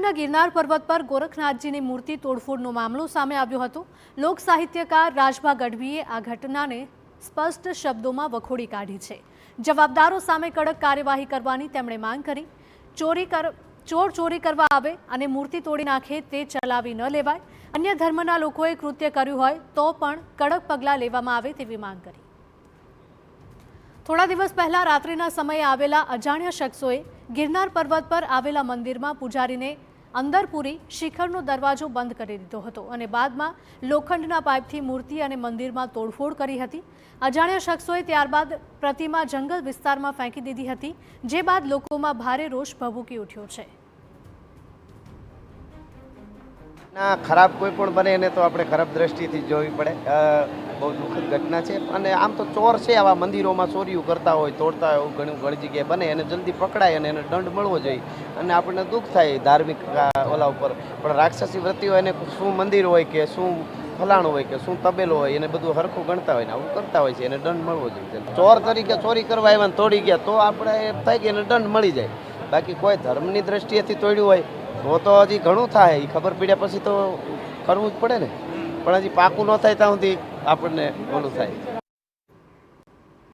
ઉત્તરાખંડના ગિરનાર પર્વત પર ગોરખનાથજીની મૂર્તિ તોડફોડનો મામલો સામે આવ્યો હતો। લોક સાહિત્યકાર રાજભા ગઢવીએ આ ઘટનાને સ્પષ્ટ શબ્દોમાં વખોડી કાઢી છે। જવાબદારો સામે કડક કાર્યવાહી કરવાની તેમણે માંગ કરી। ચોર ચોરી કરવા આવે અને મૂર્તિ તોડી નાખે તે ચલાવી ન લેવાય। અન્ય ધર્મના લોકોએ કૃત્ય કર્યું હોય તો પણ કડક પગલાં લેવામાં આવે તેવી માંગ કરી। થોડા દિવસ પહેલા રાત્રિના સમયે આવેલા અજાણ્યા શખ્સોએ ગિરનાર પર્વત પર આવેલા મંદિરમાં પૂજારીને અંદર પૂરી શિખરનો દરવાજો બંધ કરી દીધો હતો અને બાદમાં લોખંડના પાઇપથી મૂર્તિ અને મંદિરમાં તોડફોડ કરી હતી। અજાણ્યા શખ્સોએ ત્યારબાદ પ્રતિમા જંગલ વિસ્તારમાં ફેંકી દીધી હતી, જે બાદ લોકોમાં ભારે રોષ ભભૂકી ઉઠ્યો છે। खराब कोई पण बने एने तो આપણે ખરાબ દ્રષ્ટિથી જોવી પડે। બહુ દુઃખદ ઘટના છે અને આમ તો ચોર છે, આવા મંદિરોમાં ચોરીઓ કરતા હોય, તોડતા હોય, ઘણી જગ્યાએ બને, એને જલ્દી પકડાય અને એને દંડ મળવો જોઈએ અને આપણને દુઃખ થાય ધાર્મિક ઓલા ઉપર। પણ રાક્ષસી વૃત્તિ હોય, એને શું મંદિર હોય કે શું ફલાણું હોય કે શું તબેલો હોય, એને બધું હરખું ગણતા હોય ને આવું કરતા હોય છે, એને દંડ મળવો જોઈએ। ચોર તરીકે ચોરી કરવા આવ્યા ને તોડી ગયા તો આપણે એમ થાય કે એને દંડ મળી જાય। બાકી કોઈ ધર્મની દ્રષ્ટિએથી તોડ્યું હોય તો હજી ઘણું થાય, એ ખબર પડ્યા પછી તો કરવું જ પડે ને। પણ હજી પાકું ન થાય ત્યાં સુધી આપણને ઓલું થાય।